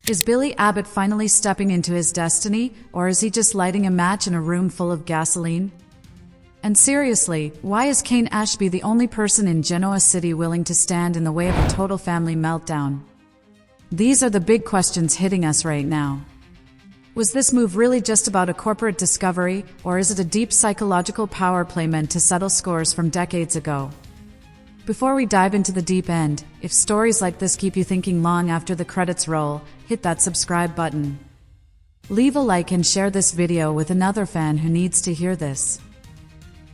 Is Billy Abbott finally stepping into his destiny, or is he just lighting a match in a room full of gasoline? And seriously, why is Cane Ashby the only person in Genoa City willing to stand in the way of a total family meltdown? These are the big questions hitting us right now. Was this move really just about a corporate discovery, or is it a deep psychological power play meant to settle scores from decades ago? Before we dive into the deep end, if stories like this keep you thinking long after the credits roll, hit that subscribe button. Leave a like and share this video with another fan who needs to hear this.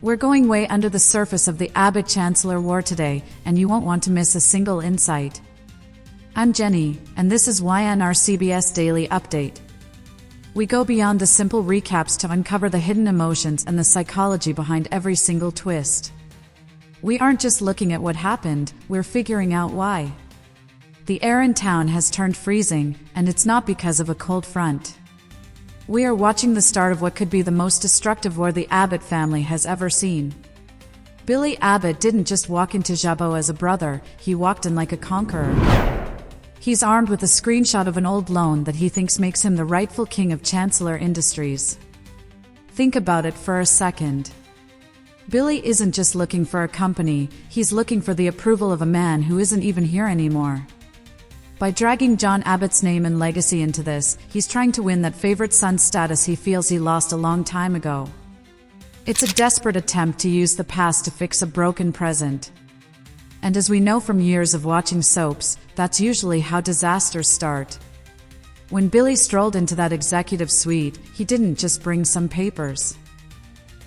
We're going way under the surface of the Abbott-Chancellor war today, and you won't want to miss a single insight. I'm Jenny, and this is YNR CBS Daily Update. We go beyond the simple recaps to uncover the hidden emotions and the psychology behind every single twist. We aren't just looking at what happened, we're figuring out why. The air in town has turned freezing, and it's not because of a cold front. We are watching the start of what could be the most destructive war the Abbott family has ever seen. Billy Abbott didn't just walk into Jabot as a brother, he walked in like a conqueror. He's armed with a screenshot of an old loan that he thinks makes him the rightful king of Chancellor Industries. Think about it for a second. Billy isn't just looking for a company, he's looking for the approval of a man who isn't even here anymore. By dragging John Abbott's name and legacy into this, he's trying to win that favorite son status he feels he lost a long time ago. It's a desperate attempt to use the past to fix a broken present. And as we know from years of watching soaps, that's usually how disasters start. When Billy strolled into that executive suite, he didn't just bring some papers.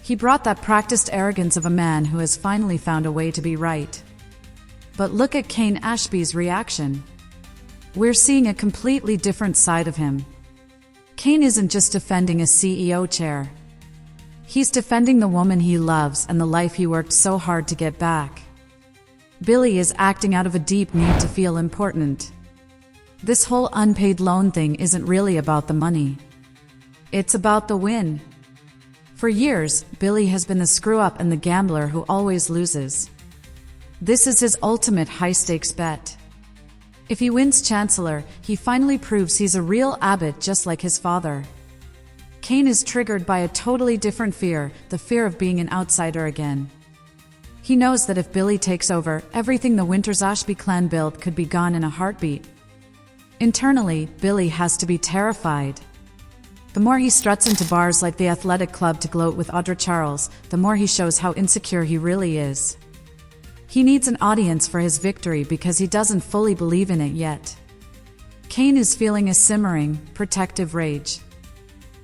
He brought that practiced arrogance of a man who has finally found a way to be right. But look at Cane Ashby's reaction. We're seeing a completely different side of him. Kane isn't just defending a CEO chair. He's defending the woman he loves and the life he worked so hard to get back. Billy is acting out of a deep need to feel important. This whole unpaid loan thing isn't really about the money. It's about the win. For years, Billy has been the screw-up and the gambler who always loses. This is his ultimate high-stakes bet. If he wins Chancellor, he finally proves he's a real Abbott just like his father. Kane is triggered by a totally different fear, the fear of being an outsider again. He knows that if Billy takes over, everything the Winters Ashby clan built could be gone in a heartbeat. Internally, Billy has to be terrified. The more he struts into bars like the athletic club to gloat with Audra Charles, the more he shows how insecure he really is. He needs an audience for his victory because he doesn't fully believe in it yet. Kane is feeling a simmering, protective rage.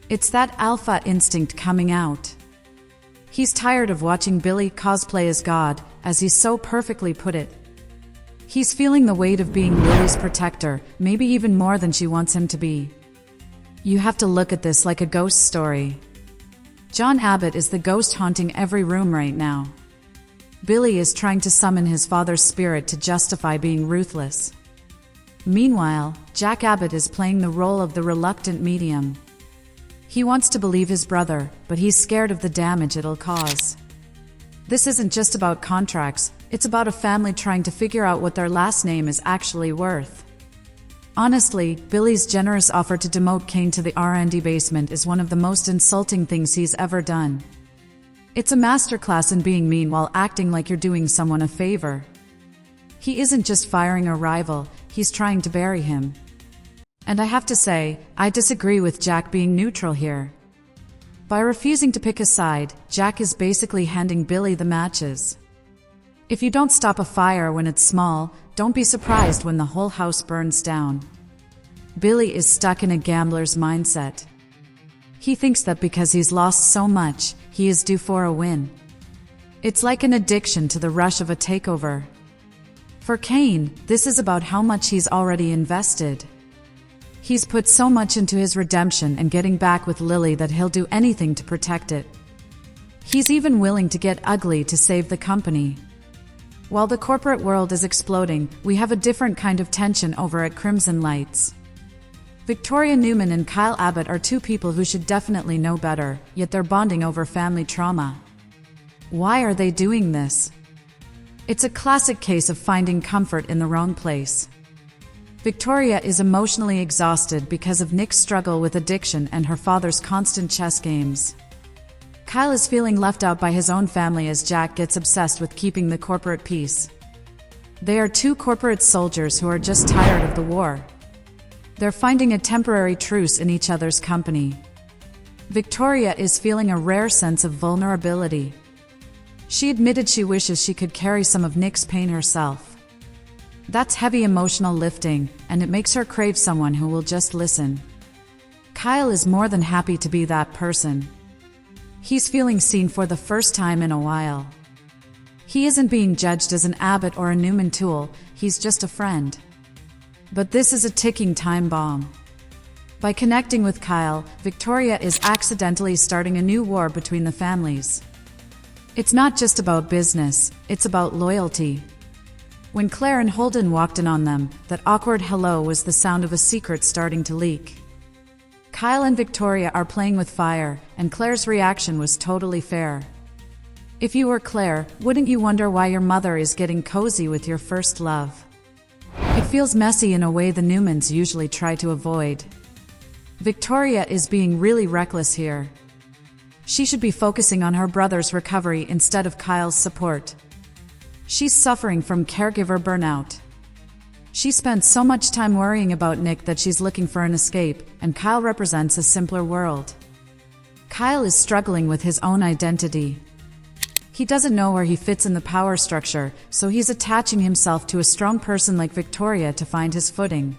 It's that alpha instinct coming out. He's tired of watching Billy cosplay as God, as he so perfectly put it. He's feeling the weight of being Lily's protector, maybe even more than she wants him to be. You have to look at this like a ghost story. John Abbott is the ghost haunting every room right now. Billy is trying to summon his father's spirit to justify being ruthless. Meanwhile, Jack Abbott is playing the role of the reluctant medium. He wants to believe his brother, but he's scared of the damage it'll cause. This isn't just about contracts, it's about a family trying to figure out what their last name is actually worth. Honestly, Billy's generous offer to demote Kane to the R&D basement is one of the most insulting things he's ever done. It's a masterclass in being mean while acting like you're doing someone a favor. He isn't just firing a rival, he's trying to bury him. And I have to say, I disagree with Jack being neutral here. By refusing to pick a side, Jack is basically handing Billy the matches. If you don't stop a fire when it's small, don't be surprised when the whole house burns down. Billy is stuck in a gambler's mindset. He thinks that because he's lost so much, he is due for a win. It's like an addiction to the rush of a takeover. For Kane, this is about how much he's already invested. He's put so much into his redemption and getting back with Lily that he'll do anything to protect it. He's even willing to get ugly to save the company. While the corporate world is exploding, we have a different kind of tension over at Crimson Lights. Victoria Newman and Kyle Abbott are two people who should definitely know better, yet they're bonding over family trauma. Why are they doing this? It's a classic case of finding comfort in the wrong place. Victoria is emotionally exhausted because of Nick's struggle with addiction and her father's constant chess games. Kyle is feeling left out by his own family as Jack gets obsessed with keeping the corporate peace. They are two corporate soldiers who are just tired of the war. They're finding a temporary truce in each other's company. Victoria is feeling a rare sense of vulnerability. She admitted she wishes she could carry some of Nick's pain herself. That's heavy emotional lifting, and it makes her crave someone who will just listen. Kyle is more than happy to be that person. He's feeling seen for the first time in a while. He isn't being judged as an Abbott or a Newman tool, he's just a friend. But this is a ticking time bomb. By connecting with Kyle, Victoria is accidentally starting a new war between the families. It's not just about business, it's about loyalty. When Claire and Holden walked in on them, that awkward hello was the sound of a secret starting to leak. Kyle and Victoria are playing with fire, and Claire's reaction was totally fair. If you were Claire, wouldn't you wonder why your mother is getting cozy with your first love? It feels messy in a way the Newmans usually try to avoid. Victoria is being really reckless here. She should be focusing on her brother's recovery instead of Kyle's support. She's suffering from caregiver burnout. She spent so much time worrying about Nick that she's looking for an escape, and Kyle represents a simpler world. Kyle is struggling with his own identity. He doesn't know where he fits in the power structure, so he's attaching himself to a strong person like Victoria to find his footing.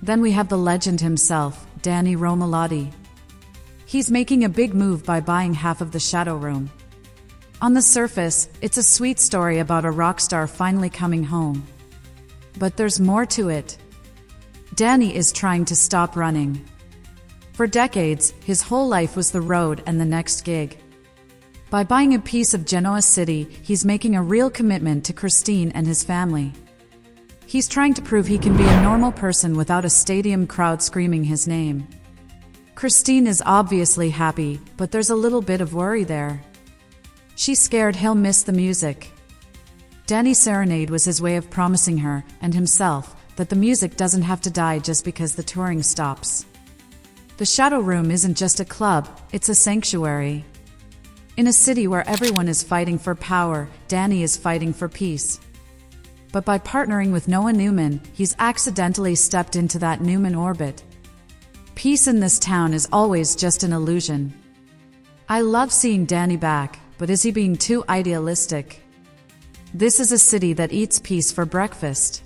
Then we have the legend himself, Danny Romelotti. He's making a big move by buying half of the Shadow Room. On the surface, it's a sweet story about a rock star finally coming home. But there's more to it. Danny is trying to stop running. For decades, his whole life was the road and the next gig. By buying a piece of Genoa City, he's making a real commitment to Christine and his family. He's trying to prove he can be a normal person without a stadium crowd screaming his name. Christine is obviously happy, but there's a little bit of worry there. She's scared he'll miss the music. Danny's serenade was his way of promising her, and himself, that the music doesn't have to die just because the touring stops. The Shadow Room isn't just a club, it's a sanctuary. In a city where everyone is fighting for power, Danny is fighting for peace. But by partnering with Noah Newman, he's accidentally stepped into that Newman orbit. Peace in this town is always just an illusion. I love seeing Danny back, but is he being too idealistic? This is a city that eats peace for breakfast.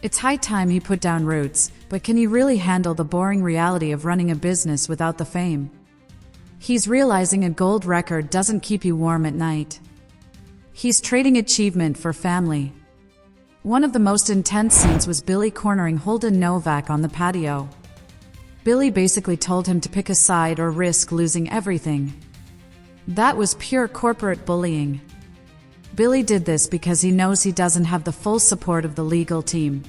It's high time he put down roots, but can he really handle the boring reality of running a business without the fame? He's realizing a gold record doesn't keep you warm at night. He's trading achievement for family. One of the most intense scenes was Billy cornering Holden Novak on the patio. Billy basically told him to pick a side or risk losing everything. That was pure corporate bullying. Billy did this because he knows he doesn't have the full support of the legal team.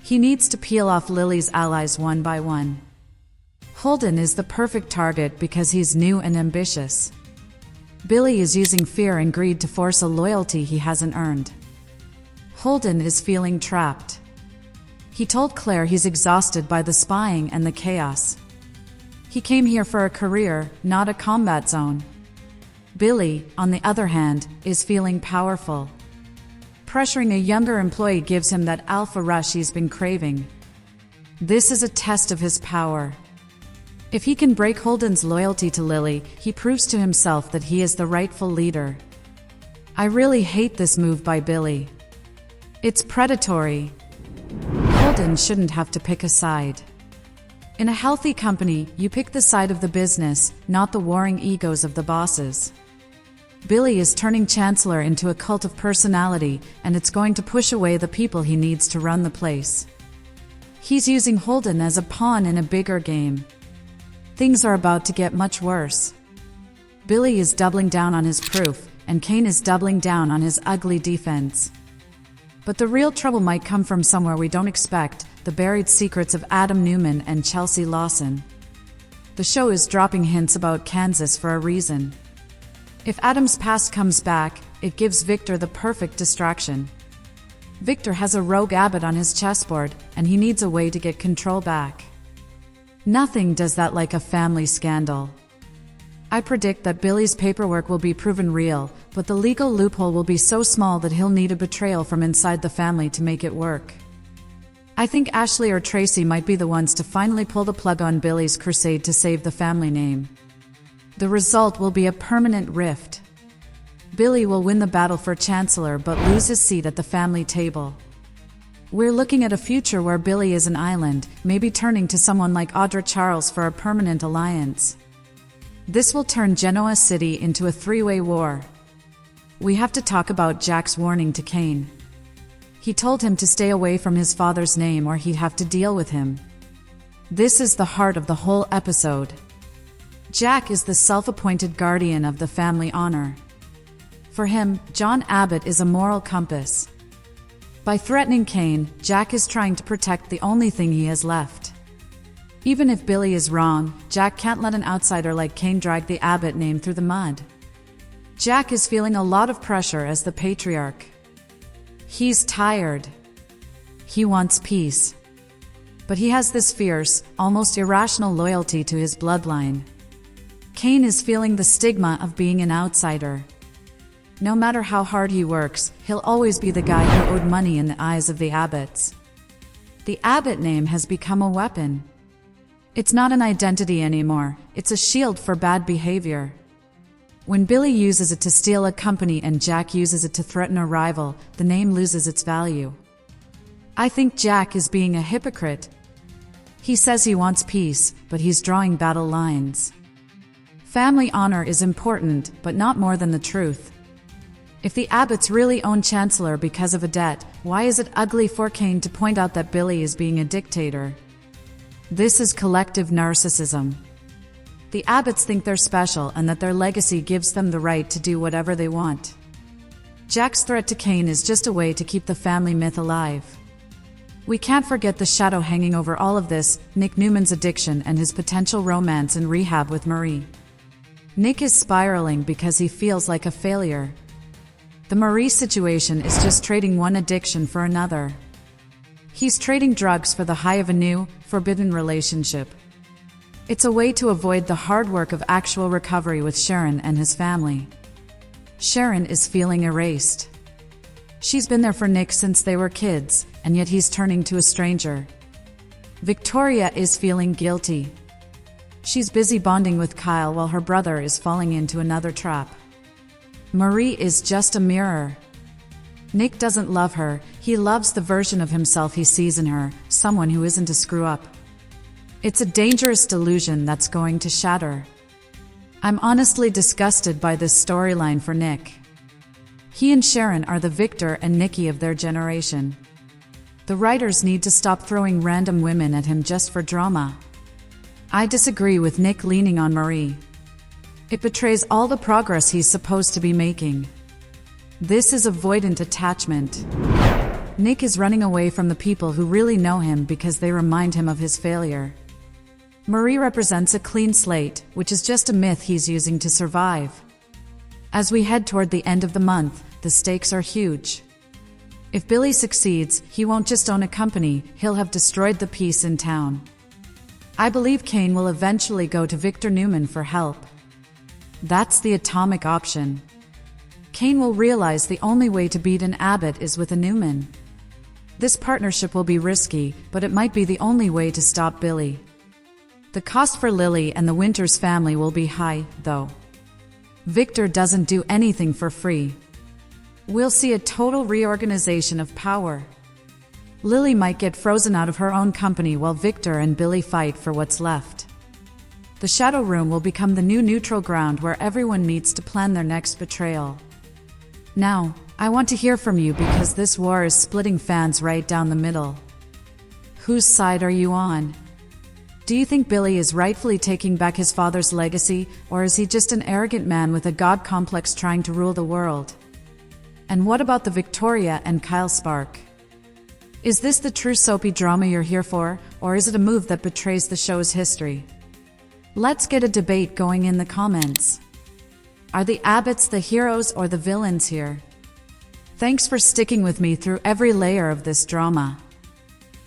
He needs to peel off Lily's allies one by one. Holden is the perfect target because he's new and ambitious. Billy is using fear and greed to force a loyalty he hasn't earned. Holden is feeling trapped. He told Claire he's exhausted by the spying and the chaos. He came here for a career, not a combat zone. Billy, on the other hand, is feeling powerful. Pressuring a younger employee gives him that alpha rush he's been craving. This is a test of his power. If he can break Holden's loyalty to Lily, he proves to himself that he is the rightful leader. I really hate this move by Billy. It's predatory. Holden shouldn't have to pick a side. In a healthy company, you pick the side of the business, not the warring egos of the bosses. Billy is turning Chancellor into a cult of personality, and it's going to push away the people he needs to run the place. He's using Holden as a pawn in a bigger game. Things are about to get much worse. Billy is doubling down on his proof, and Kane is doubling down on his ugly defense. But the real trouble might come from somewhere we don't expect, the buried secrets of Adam Newman and Chelsea Lawson. The show is dropping hints about Kansas for a reason. If Adam's past comes back, it gives Victor the perfect distraction. Victor has a rogue Abbott on his chessboard, and he needs a way to get control back. Nothing does that like a family scandal. I predict that Billy's paperwork will be proven real, but the legal loophole will be so small that he'll need a betrayal from inside the family to make it work. I think Ashley or Tracy might be the ones to finally pull the plug on Billy's crusade to save the family name. The result will be a permanent rift. Billy will win the battle for Chancellor but lose his seat at the family table. We're looking at a future where Billy is an island, maybe turning to someone like Audra Charles for a permanent alliance. This will turn Genoa City into a three-way war. We have to talk about Jack's warning to Kane. He told him to stay away from his father's name or he'd have to deal with him. This is the heart of the whole episode. Jack is the self-appointed guardian of the family honor. For him, John Abbott is a moral compass. By threatening Kane, Jack is trying to protect the only thing he has left. Even if Billy is wrong, Jack can't let an outsider like Kane drag the Abbott name through the mud. Jack is feeling a lot of pressure as the patriarch. He's tired. He wants peace. But he has this fierce, almost irrational loyalty to his bloodline. Kane is feeling the stigma of being an outsider. No matter how hard he works, he'll always be the guy who owed money in the eyes of the Abbotts. The Abbott name has become a weapon. It's not an identity anymore, it's a shield for bad behavior. When Billy uses it to steal a company and Jack uses it to threaten a rival, the name loses its value. I think Jack is being a hypocrite. He says he wants peace, but he's drawing battle lines. Family honor is important, but not more than the truth. If the Abbotts really own Chancellor because of a debt, why is it ugly for Kane to point out that Billy is being a dictator? This is collective narcissism. The Abbotts think they're special and that their legacy gives them the right to do whatever they want. Jack's threat to Kane is just a way to keep the family myth alive. We can't forget the shadow hanging over all of this, Nick Newman's addiction and his potential romance in rehab with Marie. Nick is spiraling because he feels like a failure. The Marie situation is just trading one addiction for another. He's trading drugs for the high of a new, forbidden relationship. It's a way to avoid the hard work of actual recovery with Sharon and his family. Sharon is feeling erased. She's been there for Nick since they were kids, and yet he's turning to a stranger. Victoria is feeling guilty. She's busy bonding with Kyle while her brother is falling into another trap. Marie is just a mirror. Nick doesn't love her, he loves the version of himself he sees in her, someone who isn't a screw-up. It's a dangerous delusion that's going to shatter. I'm honestly disgusted by this storyline for Nick. He and Sharon are the Victor and Nikki of their generation. The writers need to stop throwing random women at him just for drama. I disagree with Nick leaning on Marie. It betrays all the progress he's supposed to be making. This is avoidant attachment. Nick is running away from the people who really know him because they remind him of his failure. Marie represents a clean slate, which is just a myth he's using to survive. As we head toward the end of the month, the stakes are huge. If Billy succeeds, he won't just own a company, he'll have destroyed the peace in town. I believe Kane will eventually go to Victor Newman for help. That's the atomic option. Kane will realize the only way to beat an Abbott is with a Newman. This partnership will be risky, but it might be the only way to stop Billy. The cost for Lily and the Winters family will be high, though. Victor doesn't do anything for free. We'll see a total reorganization of power. Lily might get frozen out of her own company while Victor and Billy fight for what's left. The Shadow Room will become the new neutral ground where everyone meets to plan their next betrayal. Now, I want to hear from you because this war is splitting fans right down the middle. Whose side are you on? Do you think Billy is rightfully taking back his father's legacy, or is he just an arrogant man with a god complex trying to rule the world? And what about the Victoria and Kyle spark? Is this the true soapy drama you're here for, or is it a move that betrays the show's history? Let's get a debate going in the comments. Are the Abbotts the heroes or the villains here? Thanks for sticking with me through every layer of this drama.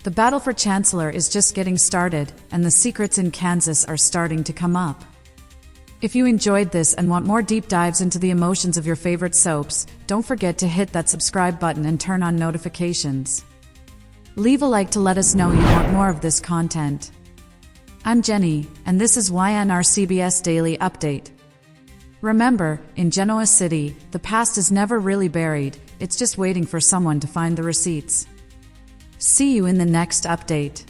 The battle for Chancellor is just getting started, and the secrets in Kansas are starting to come up. If you enjoyed this and want more deep dives into the emotions of your favorite soaps, don't forget to hit that subscribe button and turn on notifications. Leave a like to let us know you want more of this content. I'm Jenny, and this is YNR CBS Daily Update. Remember, in Genoa City, the past is never really buried, it's just waiting for someone to find the receipts. See you in the next update.